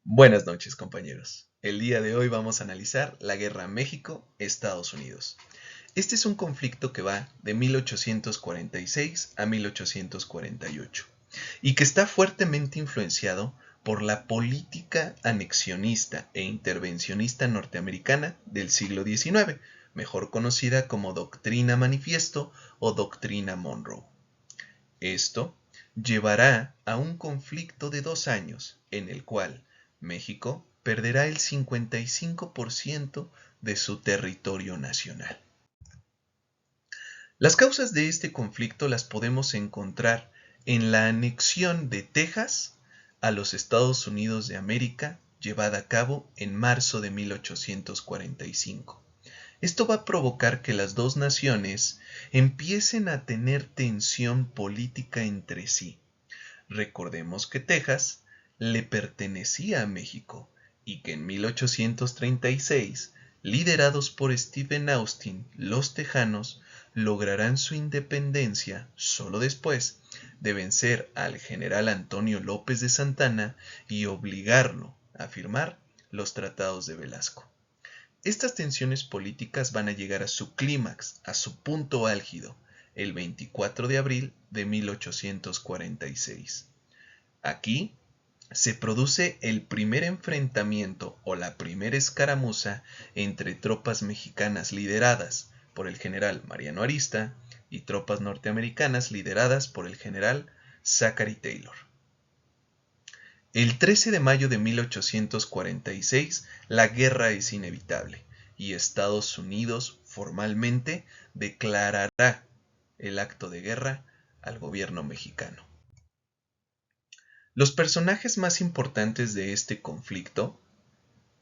Buenas noches, compañeros. El día de hoy vamos a analizar la guerra México-Estados Unidos. Este es un conflicto que va de 1846 a 1848 y que está fuertemente influenciado por la política anexionista e intervencionista norteamericana del siglo XIX, mejor conocida como Doctrina Manifiesto o Doctrina Monroe. Esto llevará a un conflicto de 2 años en el cual México perderá el 55% de su territorio nacional. Las causas de este conflicto las podemos encontrar en la anexión de Texas a los Estados Unidos de América llevada a cabo en marzo de 1845. Esto va a provocar que las dos naciones empiecen a tener tensión política entre sí. Recordemos que Texas le pertenecía a México y que en 1836, liderados por Stephen Austin, los tejanos lograrán su independencia solo después de vencer al general Antonio López de Santana y obligarlo a firmar los tratados de Velasco. Estas tensiones políticas van a llegar a su clímax, a su punto álgido, el 24 de abril de 1846. Aquí se produce el primer enfrentamiento o la primera escaramuza entre tropas mexicanas lideradas por el general Mariano Arista y tropas norteamericanas lideradas por el general Zachary Taylor. El 13 de mayo de 1846, la guerra es inevitable y Estados Unidos formalmente declarará el acto de guerra al gobierno mexicano. Los personajes más importantes de este conflicto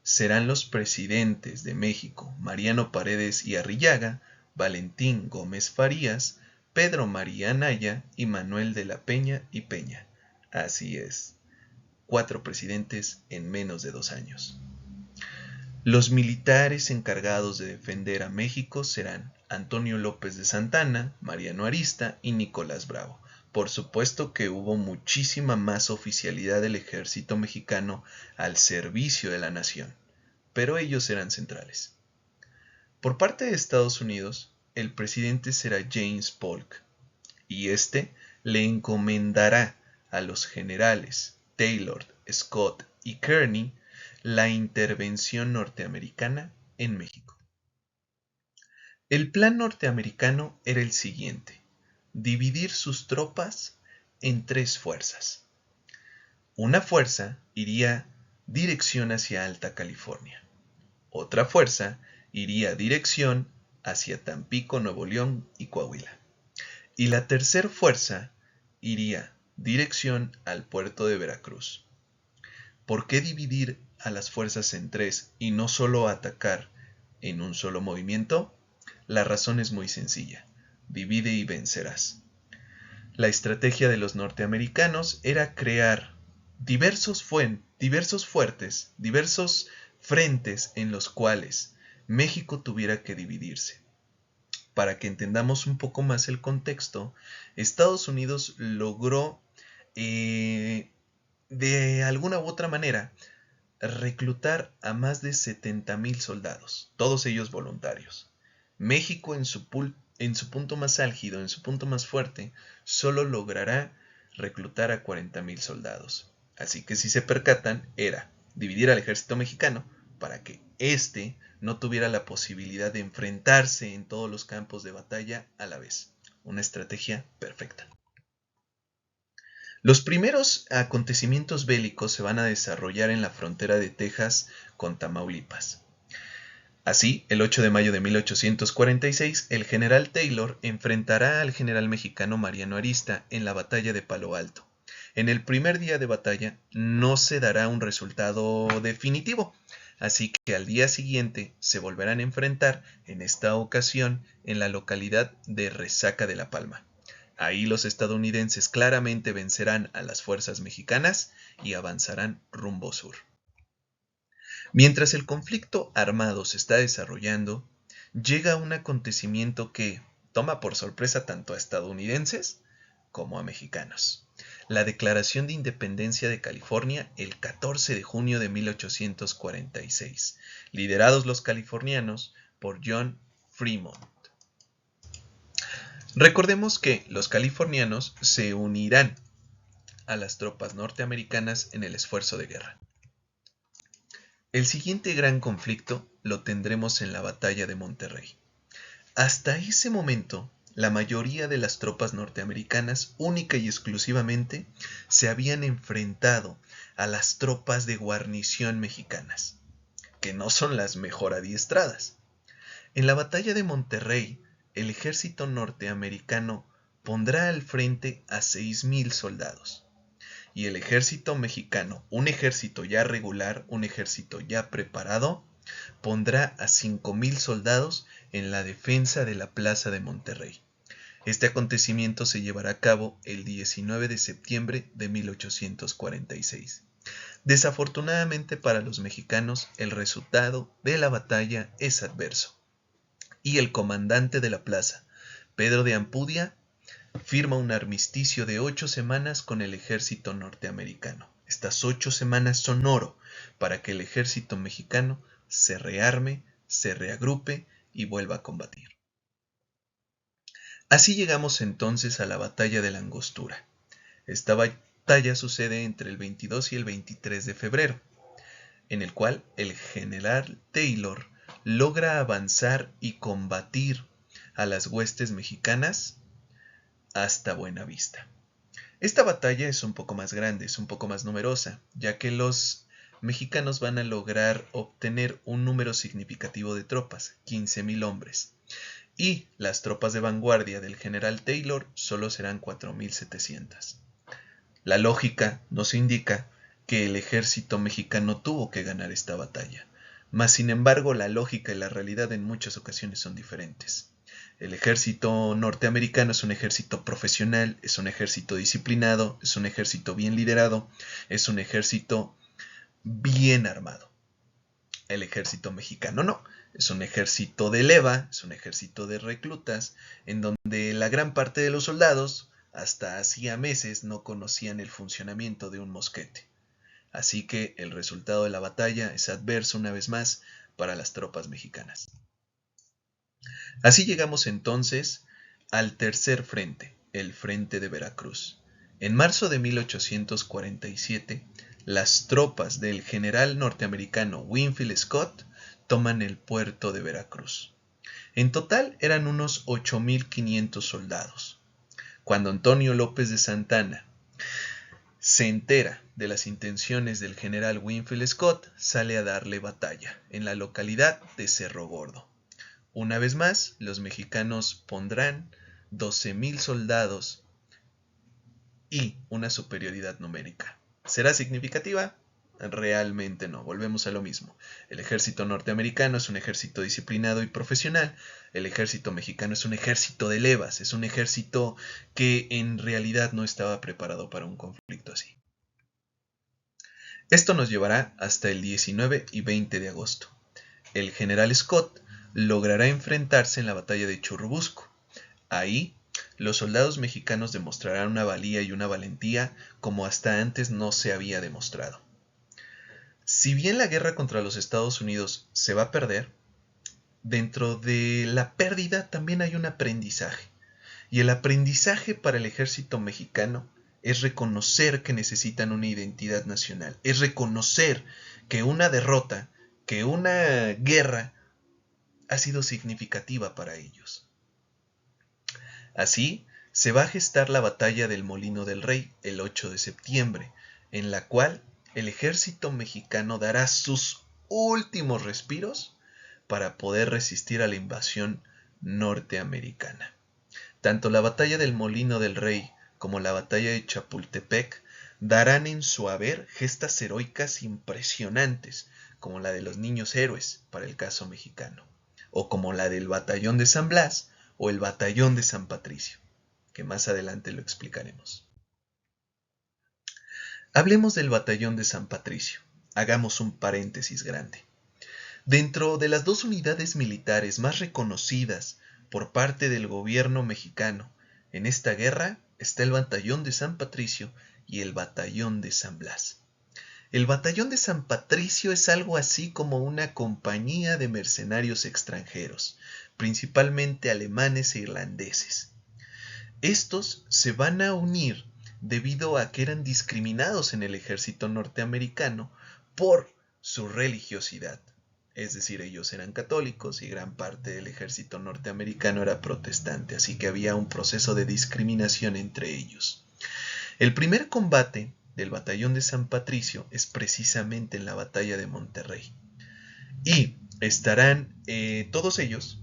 serán los presidentes de México, Mariano Paredes y Arrillaga, Valentín Gómez Farías, Pedro María Anaya y Manuel de la Peña y Peña. Así es, 4 presidentes en menos de 2 años. Los militares encargados de defender a México serán Antonio López de Santana, Mariano Arista y Nicolás Bravo. Por supuesto que hubo muchísima más oficialidad del ejército mexicano al servicio de la nación, pero ellos eran centrales. Por parte de Estados Unidos, el presidente será James Polk, y este le encomendará a los generales Taylor, Scott y Kearny la intervención norteamericana en México. El plan norteamericano era el siguiente: dividir sus tropas en 3 fuerzas. Una fuerza iría dirección hacia Alta California. Otra fuerza iría dirección hacia Tampico, Nuevo León y Coahuila. Y la tercera fuerza iría dirección al puerto de Veracruz. ¿Por qué dividir a las fuerzas en 3 y no solo atacar en un solo movimiento? La razón es muy sencilla: divide y vencerás. La estrategia de los norteamericanos era crear diversos frentes en los cuales México tuviera que dividirse. Para que entendamos un poco más el contexto, Estados Unidos logró de alguna u otra manera reclutar a más de 70,000 soldados, todos ellos voluntarios. México en su punto más álgido, en su punto más fuerte, solo logrará reclutar a 40,000 soldados. Así que si se percatan, era dividir al ejército mexicano para que éste no tuviera la posibilidad de enfrentarse en todos los campos de batalla a la vez. Una estrategia perfecta. Los primeros acontecimientos bélicos se van a desarrollar en la frontera de Texas con Tamaulipas. Así, el 8 de mayo de 1846, el general Taylor enfrentará al general mexicano Mariano Arista en la batalla de Palo Alto. En el primer día de batalla no se dará un resultado definitivo, así que al día siguiente se volverán a enfrentar, en esta ocasión en la localidad de Resaca de la Palma. Ahí los estadounidenses claramente vencerán a las fuerzas mexicanas y avanzarán rumbo sur. Mientras el conflicto armado se está desarrollando, llega un acontecimiento que toma por sorpresa tanto a estadounidenses como a mexicanos. la Declaración de Independencia de California el 14 de junio de 1846, liderados los californianos por John Fremont. Recordemos que los californianos se unirán a las tropas norteamericanas en el esfuerzo de guerra. El siguiente gran conflicto lo tendremos en la Batalla de Monterrey. Hasta ese momento, la mayoría de las tropas norteamericanas única y exclusivamente se habían enfrentado a las tropas de guarnición mexicanas, que no son las mejor adiestradas. En la Batalla de Monterrey, el ejército norteamericano pondrá al frente a 6,000 soldados. Y el ejército mexicano, un ejército ya regular, un ejército ya preparado, pondrá a 5,000 soldados en la defensa de la plaza de Monterrey. Este acontecimiento se llevará a cabo el 19 de septiembre de 1846. Desafortunadamente para los mexicanos, el resultado de la batalla es adverso. Y el comandante de la plaza, Pedro de Ampudia, firma un armisticio de 8 semanas con el ejército norteamericano. Estas 8 semanas son oro para que el ejército mexicano se rearme, se reagrupe y vuelva a combatir. Así llegamos entonces a la batalla de la Angostura. Esta batalla sucede entre el 22 y el 23 de febrero, en el cual el general Taylor logra avanzar y combatir a las huestes mexicanas hasta Buenavista. Esta batalla es un poco más grande, es un poco más numerosa, ya que los mexicanos van a lograr obtener un número significativo de tropas, 15,000 hombres, y las tropas de vanguardia del general Taylor solo serán 4,700. La lógica nos indica que el ejército mexicano tuvo que ganar esta batalla, mas sin embargo la lógica y la realidad en muchas ocasiones son diferentes. El ejército norteamericano es un ejército profesional, es un ejército disciplinado, es un ejército bien liderado, es un ejército bien armado. El ejército mexicano no, es un ejército de leva, es un ejército de reclutas, en donde la gran parte de los soldados hasta hacía meses no conocían el funcionamiento de un mosquete. Así que el resultado de la batalla es adverso una vez más para las tropas mexicanas. Así llegamos entonces al tercer frente, el frente de Veracruz. En marzo de 1847, las tropas del general norteamericano Winfield Scott toman el puerto de Veracruz. En total eran unos 8,500 soldados. Cuando Antonio López de Santana se entera de las intenciones del general Winfield Scott, sale a darle batalla en la localidad de Cerro Gordo. Una vez más, los mexicanos pondrán 12,000 soldados y una superioridad numérica. ¿Será significativa? Realmente no, volvemos a lo mismo. El ejército norteamericano es un ejército disciplinado y profesional. El ejército mexicano es un ejército de levas, es un ejército que en realidad no estaba preparado para un conflicto así. Esto nos llevará hasta el 19 y 20 de agosto. El general Scott logrará enfrentarse en la batalla de Churubusco. Ahí, los soldados mexicanos demostrarán una valía y una valentía como hasta antes no se había demostrado. Si bien la guerra contra los Estados Unidos se va a perder, dentro de la pérdida también hay un aprendizaje. Y el aprendizaje para el ejército mexicano es reconocer que necesitan una identidad nacional, es reconocer que una derrota, que una guerra ha sido significativa para ellos. Así, se va a gestar la batalla del Molino del Rey el 8 de septiembre, en la cual el ejército mexicano dará sus últimos respiros para poder resistir a la invasión norteamericana. Tanto la batalla del Molino del Rey como la batalla de Chapultepec darán en su haber gestas heroicas impresionantes, como la de los niños héroes para el caso mexicano, o como la del Batallón de San Blas o el Batallón de San Patricio, que más adelante lo explicaremos. Hablemos del Batallón de San Patricio. Hagamos un paréntesis grande. Dentro de las dos unidades militares más reconocidas por parte del gobierno mexicano en esta guerra está el Batallón de San Patricio, y el Batallón de San Blas. El Batallón de San Patricio es algo así como una compañía de mercenarios extranjeros, principalmente alemanes e irlandeses. Estos se van a unir debido a que eran discriminados en el ejército norteamericano por su religiosidad. Es decir, ellos eran católicos y gran parte del ejército norteamericano era protestante, así que había un proceso de discriminación entre ellos. El primer combate del batallón de San Patricio es precisamente en la batalla de Monterrey. Y estarán todos ellos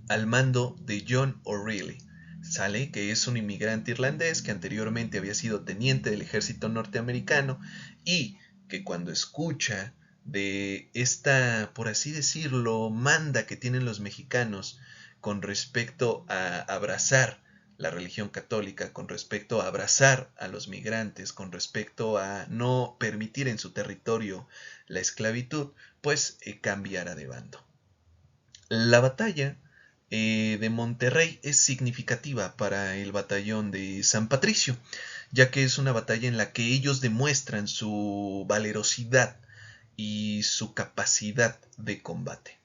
al mando de John O'Reilly, ¿sale? Que es un inmigrante irlandés que anteriormente había sido teniente del ejército norteamericano y que cuando escucha de esta, por así decirlo, manda que tienen los mexicanos con respecto a abrazar la religión católica, con respecto a abrazar a los migrantes, con respecto a no permitir en su territorio la esclavitud, pues cambiará de bando. La batalla de Monterrey es significativa para el batallón de San Patricio, ya que es una batalla en la que ellos demuestran su valerosidad y su capacidad de combate.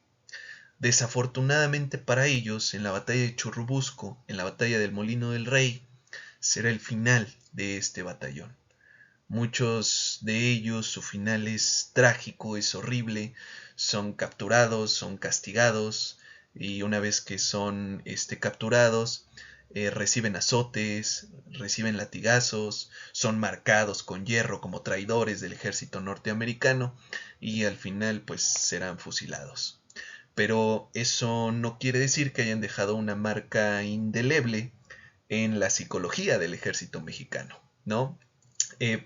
Desafortunadamente para ellos, en la batalla de Churubusco, en la batalla del Molino del Rey, será el final de este batallón. Muchos de ellos, su final es trágico, es horrible, son capturados, son castigados, y una vez que son capturados, reciben azotes, reciben latigazos, son marcados con hierro como traidores del ejército norteamericano y al final pues serán fusilados. Pero eso no quiere decir que hayan dejado una marca indeleble en la psicología del ejército mexicano, ¿no?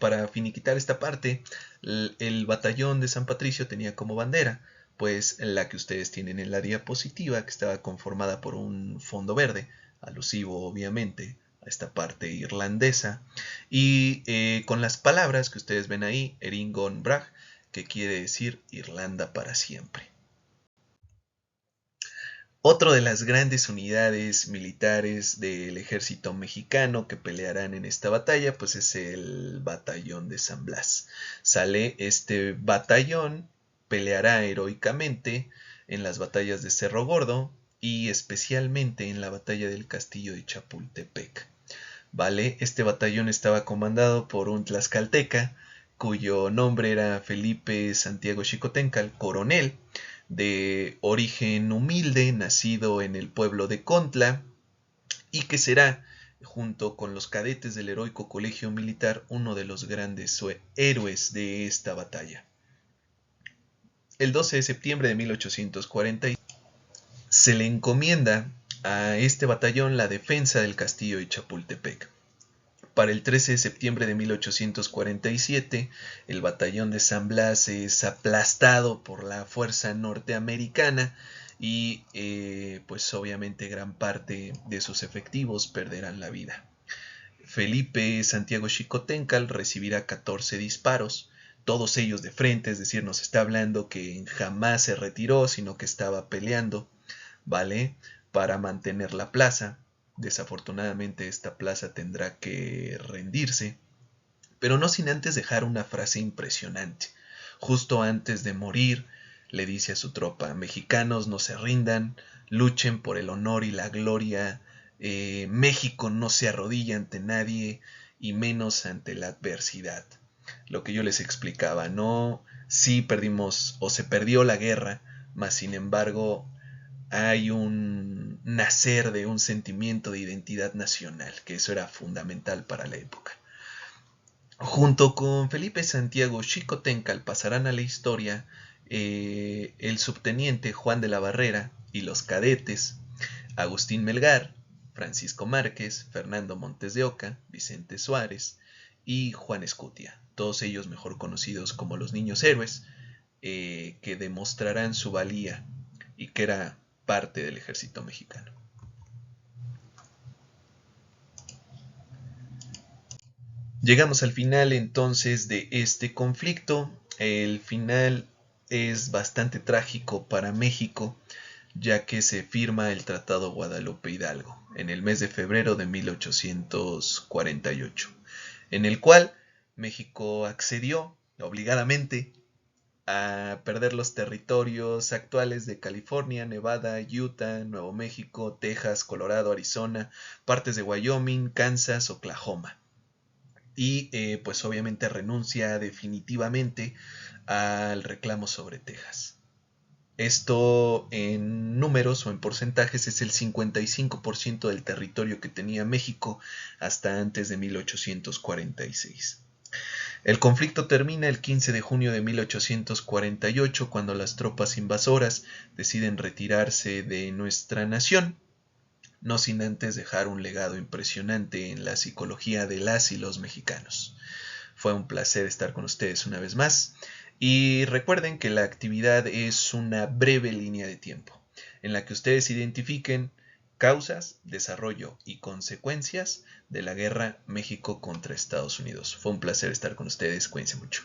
Para finiquitar esta parte, el batallón de San Patricio tenía como bandera, pues la que ustedes tienen en la diapositiva, que estaba conformada por un fondo verde, alusivo obviamente a esta parte irlandesa, y con las palabras que ustedes ven ahí, Eringon Brag, que quiere decir Irlanda para siempre. Otra de las grandes unidades militares del ejército mexicano que pelearán en esta batalla, pues es el batallón de San Blas. Sale este batallón, peleará heroicamente en las batallas de Cerro Gordo y especialmente en la batalla del castillo de Chapultepec. ¿Vale? Este batallón estaba comandado por un tlaxcalteca cuyo nombre era Felipe Santiago Xicotencal, coronel, de origen humilde, nacido en el pueblo de Contla, y que será, junto con los cadetes del heroico colegio militar, uno de los grandes héroes de esta batalla. El 12 de septiembre de 1840 se le encomienda a este batallón la defensa del castillo de Chapultepec. Para el 13 de septiembre de 1847, el batallón de San Blas es aplastado por la fuerza norteamericana y pues obviamente gran parte de sus efectivos perderán la vida. Felipe Santiago Xicotencal recibirá 14 disparos, todos ellos de frente, es decir, nos está hablando que jamás se retiró, sino que estaba peleando, ¿vale? Para mantener la plaza. Desafortunadamente esta plaza tendrá que rendirse, pero no sin antes dejar una frase impresionante. Justo antes de morir, le dice a su tropa: mexicanos, no se rindan, luchen por el honor y la gloria, México no se arrodilla ante nadie y menos ante la adversidad. Lo que yo les explicaba, no, sí perdimos o se perdió la guerra, mas sin embargo hay un nacer de un sentimiento de identidad nacional, que eso era fundamental para la época. Junto con Felipe Santiago Xicotencal pasarán a la historia el subteniente Juan de la Barrera y los cadetes Agustín Melgar, Francisco Márquez, Fernando Montes de Oca, Vicente Suárez y Juan Escutia, todos ellos mejor conocidos como los Niños Héroes, que demostrarán su valía y que era parte del ejército mexicano. Llegamos al final entonces de este conflicto. El final es bastante trágico para México, ya que se firma el Tratado Guadalupe Hidalgo en el mes de febrero de 1848. en el cual México accedió obligadamente a perder los territorios actuales de California, Nevada, Utah, Nuevo México, Texas, Colorado, Arizona, partes de Wyoming, Kansas, Oklahoma. Y pues obviamente renuncia definitivamente al reclamo sobre Texas. Esto en números o en porcentajes es el 55% del territorio que tenía México hasta antes de 1846. El conflicto termina el 15 de junio de 1848 cuando las tropas invasoras deciden retirarse de nuestra nación, no sin antes dejar un legado impresionante en la psicología de las y los mexicanos. Fue un placer estar con ustedes una vez más y recuerden que la actividad es una breve línea de tiempo en la que ustedes identifiquen causas, desarrollo y consecuencias de la guerra México contra Estados Unidos. Fue un placer estar con ustedes, cuídense mucho.